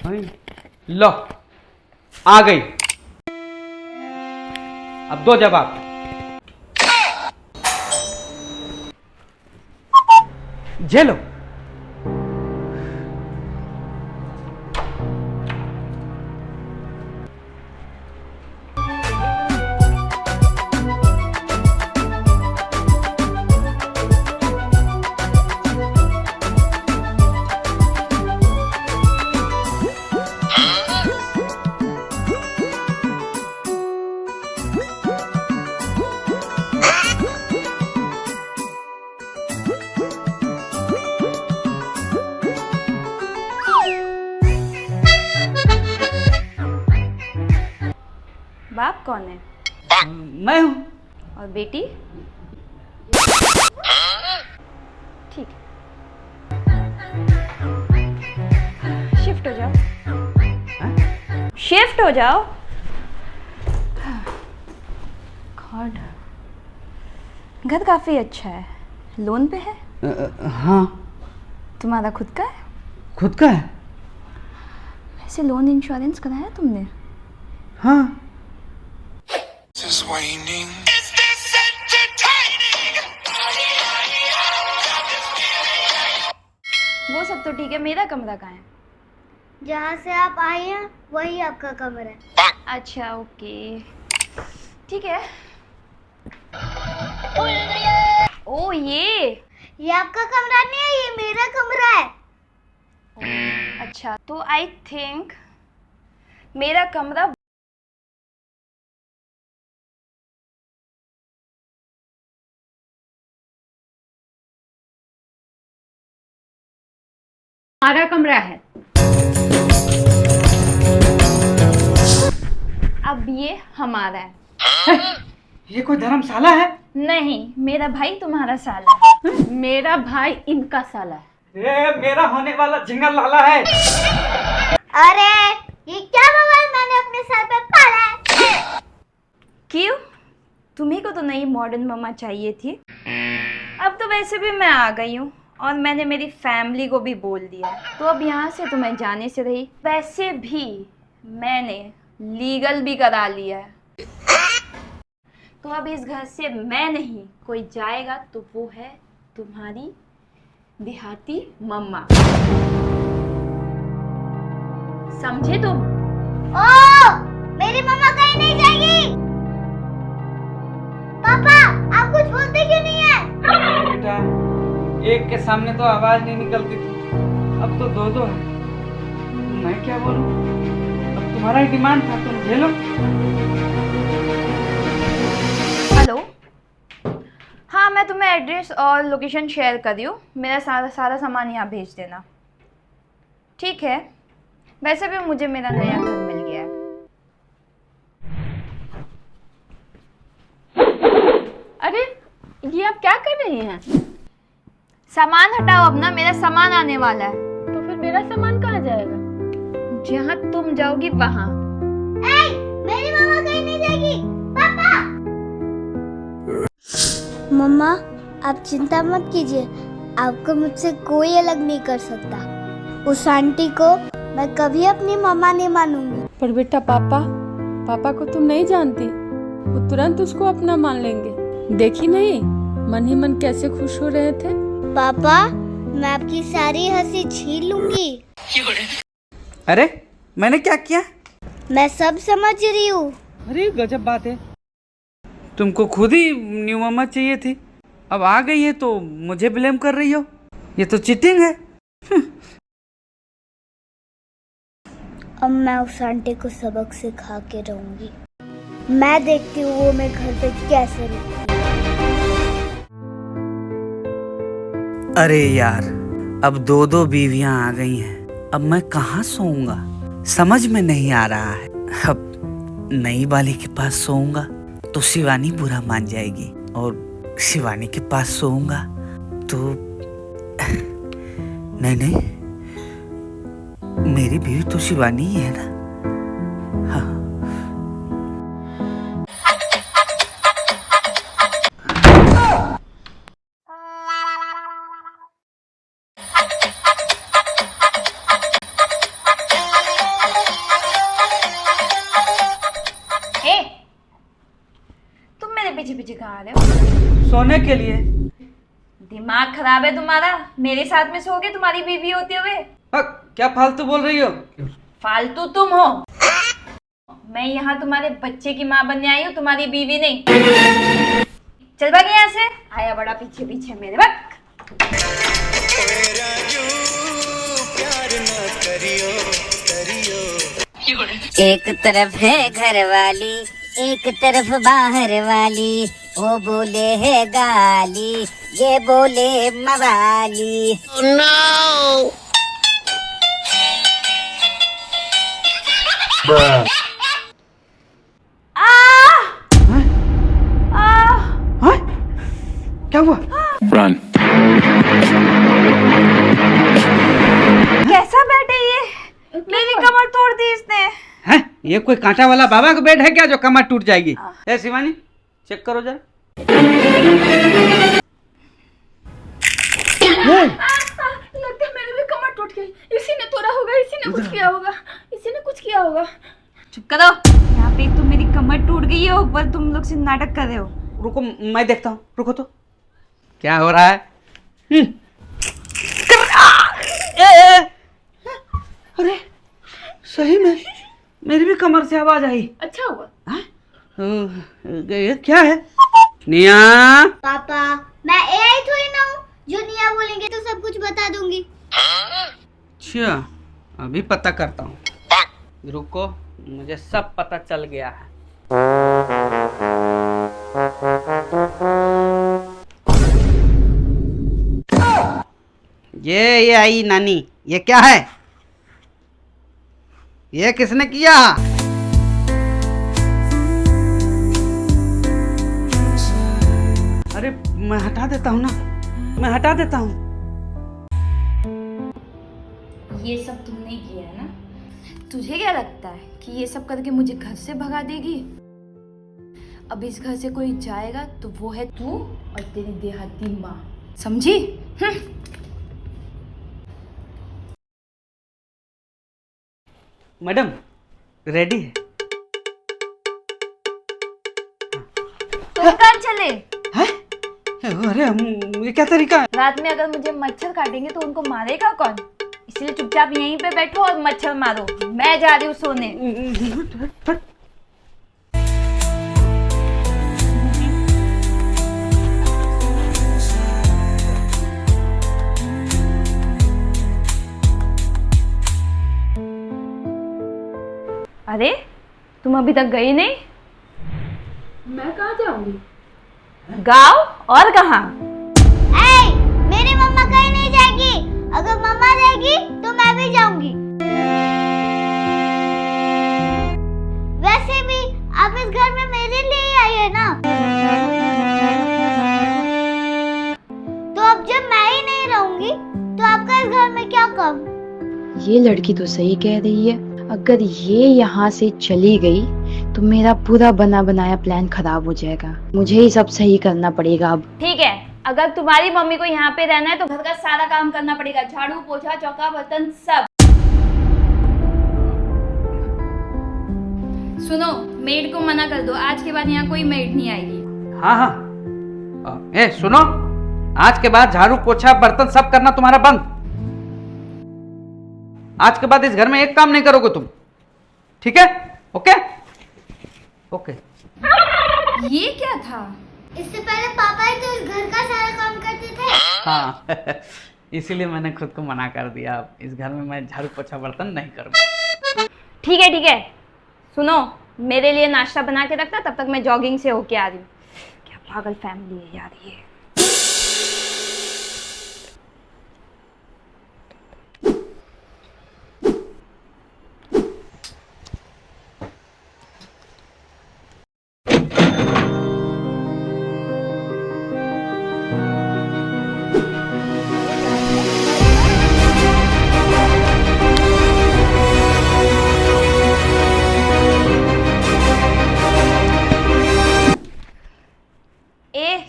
लो आ गई, अब दो जवाब। झेलो। बाप कौन है? मैं हूं। और बेटी? ठीक है, शिफ्ट हो जाओ। शिफ्ट हो जाओ। गॉड, घर काफी अच्छा है। लोन पे है? हाँ। तुम्हारा खुद का है? खुद का है। वैसे लोन इंश्योरेंस कराया तुमने? हाँ। वो सब तो ठीक है, मेरा कमरा कहाँ है? जहाँ से आप आए हैं वही आपका कमरा है। अच्छा ओके, ठीक है। ओ ये आपका कमरा नहीं है, ये मेरा कमरा है। अच्छा, तो आई थिंक मेरा कमरा हमारा कमरा है। अब ये हमारा है। ये कोई धर्मशाला है? नहीं, मेरा भाई तुम्हारा साला है। मेरा भाई इनका साला है। ये मेरा होने वाला झिंगा लाला है। अरे ये क्या मोबाइल मैंने अपने सर पे पाला है? क्यों? तुम्ही को तो नई मॉडर्न मम्मा चाहिए थी। अब तो वैसे भी मैं आ गई हूँ और मैंने मेरी फैमिली को भी बोल दिया, तो अब यहाँ से तुम्हें जाने से रही। वैसे भी मैंने लीगल भी करा लिया है, तो अब इस घर से मैं नहीं कोई जाएगा तो वो है तुम्हारी देहाती मम्मा। समझे तुम? ओ, मेरी मम्मा कहीं नहीं जाएगी। पापा, आप कुछ बोलते क्यों नहीं है? बेटा, एक के सामने तो आवाज नहीं निकलती थी, अब तो दो दो है। मैं क्या बोलूं? अब तुम्हारा ही डिमांड था, तुम झेलो। हेलो, हाँ मैं तुम्हें एड्रेस और लोकेशन शेयर कर रही हूँ। मेरा सारा सामान यहाँ भेज देना, ठीक है? वैसे भी मुझे मेरा नया घर मिल गया है। अरे ये आप क्या कर रही हैं? सामान हटाओ अपना, मेरा सामान आने वाला है। तो फिर मेरा सामान कहाँ जाएगा? जहाँ तुम जाओगी वहाँ। मेरी मम्मा कहीं नहीं जाएगी। पापा, मम्मा आप चिंता मत कीजिए, आपको मुझसे कोई अलग नहीं कर सकता। उस आंटी को मैं कभी अपनी मम्मा नहीं मानूंगी। पर बेटा पापा को तुम नहीं जानती, वो तुरंत उसको अपना मान लेंगे। देखी नहीं, मन ही मन कैसे खुश हो रहे थे। पापा, मैं आपकी सारी हंसी छीन लूंगी। अरे मैंने क्या किया? मैं सब समझ रही हूँ। अरे गजब बात है, तुमको खुद ही न्यू मम्मा चाहिए थी, अब आ गई है तो मुझे ब्लेम कर रही हो। ये तो चीटिंग है। अब मैं उस आंटी को सबक सिखा के रहूंगी। मैं देखती हूँ वो मैं घर पे कैसे रुकती। अरे यार, अब दो दो बीवियां आ गई हैं, अब मैं कहाँ सोऊंगा समझ में नहीं आ रहा है। अब नई वाली के पास सोऊंगा तो शिवानी बुरा मान जाएगी, और शिवानी के पास सोऊंगा तो नहीं, मेरी बीवी तो शिवानी ही है ना। हाँ। कहाँ आ रहे हो? सोने के लिए। दिमाग खराब है तुम्हारा? मेरे साथ में सोगे तुम्हारी बीवी होते हुए? क्या फालतू बोल रही हो? फालतू तुम हो। मैं यहाँ तुम्हारे बच्चे की माँ बनने आई हूँ, तुम्हारी बीवी नहीं। चल भाग यहाँ से, आया बड़ा पीछे पीछे मेरे। भाग। एक तरफ है घर वाली, एक तरफ बाहर वाली, वो बोले है गाली, ये बोले मवाली। हाँ? क्या हुआ? Run. कैसा बेड है ये? मेरी कमर तोड़ दी इसने। हैं? ये कोई कांटा वाला बाबा का बेड है क्या जो कमर टूट जाएगी? ए शिवानी, चेक करो जरा। लगता है मेरी भी कमर टूट गई। इसी ने तोड़ा होगा, इसी ने कुछ किया होगा, इसी ने कुछ किया होगा। चुप करो। यहाँ पे तो मेरी कमर टूट गई है, ऊपर तुम लोग से नाटक कर रहे हो। रुको, मैं देखता हूँ। रुको तो, क्या हो रहा है? अरे सही में मेरी भी कमर से आवाज आई। अच्छा हुआ। ये क्या है? निया, पापा, मैं एआई थोड़ी ना हूँ जो निया बोलेंगे तो सब कुछ बता दूंगी। अच्छा, अभी पता करता हूँ। रुको, मुझे सब पता चल गया है। ये आई नानी, ये क्या है? ये किसने किया? अरे मैं हटा देता हूँ ना, मैं हटा देता हूँ। ये सब तुमने किया है ना? तुझे क्या लगता है कि ये सब करके मुझे घर से भगा देगी? अब इस घर से कोई जाएगा तो वो है तू और तेरी देहाती माँ, समझी? मैडम रेडी है? तुम कहाँ चले? है? अरे ये क्या तरीका है? रात में अगर मुझे मच्छर काटेंगे तो उनको मारेगा कौन? इसलिए चुपचाप यहीं पे बैठो और मच्छर मारो। मैं जा रही हूँ सोने। अरे तुम अभी तक गई नहीं? मैं कहाँ जाऊंगी? गाँव और कहाँ? मेरी मम्मा कहीं नहीं जाएगी। अगर मम्मा जाएगी तो मैं भी जाऊंगी। वैसे भी आप इस घर में मेरे लिए ही आई है ना, तो अब जब मैं ही नहीं रहूंगी तो आपका इस घर में क्या काम? ये लड़की तो सही कह रही है। अगर ये यहाँ से चली गई तो मेरा पूरा बना बनाया प्लान खराब हो जाएगा। मुझे ही सब सही करना पड़ेगा अब। ठीक है, अगर तुम्हारी मम्मी को यहाँ पे रहना है तो घर का सारा काम करना पड़ेगा, झाड़ू पोछा चौका बर्तन सब। सुनो, मेड को मना कर दो, आज के बाद यहाँ कोई मेड नहीं आएगी। हाँ हाँ, ए सुनो, आज के बाद झाड़ू पोछा बर्तन सब करना तुम्हारा बंद। आज के बाद इस घर में एक काम नहीं करोगे तुम, ठीक है? Okay okay. ये क्या था? इससे पहले पापा ही तो इस घर का सारा काम करते थे। हाँ इसीलिए मैंने खुद को मना कर दिया। अब इस घर में मैं झाड़ू पोछा बर्तन नहीं करूँगा। ठीक है ठीक है, सुनो, मेरे लिए नाश्ता बना के रखना, तब तक मैं जॉगिंग से होके आ रही हूँ। क्या पागल फैमिली है यार ये।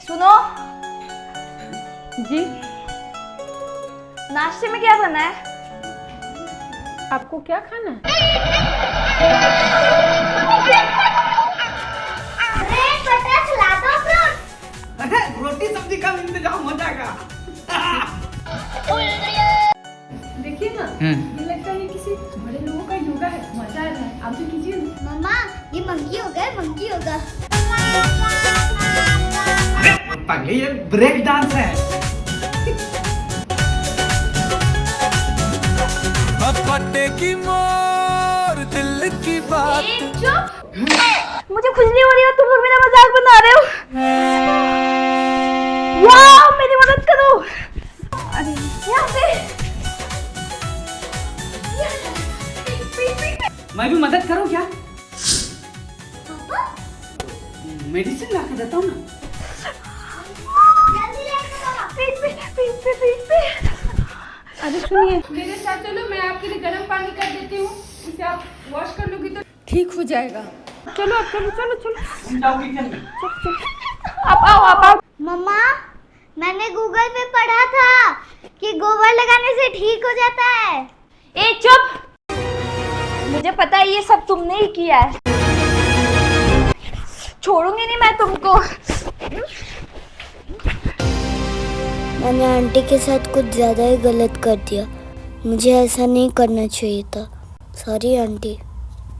सुनो जी, नाश्ते में क्या बना है? आपको क्या खाना है? अरे बटर खिला दो फ्रूट। रोटी सब्जी का इंतजाम हो जाएगा। देखिए ना, ये लगता है किसी बड़े लोगों का योगा है, मजा आ रहा है। आप भी कीजिए ना। मम्मा ये मंकी होगा, मंकी होगा। पगले ये ब्रेक डांस है। पटे की मोर दिल की बात। मुझे खुजली हो रही है, तुम लोग मेरा मजाक बना रहे हो। वाह, मेरी मदद करो। अरे यहाँ पे मैं भी मदद करूं क्या? मेडिसिन ला के देता हूँ ना। पीठ पे। अरे सुनिए, मेरे साथ चलो, मैं आपके लिए गर्म पानी कर देती हूँ। इसे आप वॉश कर लोगी तो ठीक हो जाएगा। चलो अब चलो। तुम जाओ किचन में। आप आओ। मम्मा मैंने गूगल पे पढ़ा था कि गोबर लगाने से ठीक हो जाता है। ए चुप, मुझे पता है ये सब तुमने ही किया है। छोड़ूंगी नहीं मैं तुमको। मैंने आंटी के साथ कुछ ज़्यादा ही गलत कर दिया। मुझे ऐसा नहीं करना चाहिए था। Sorry aunty.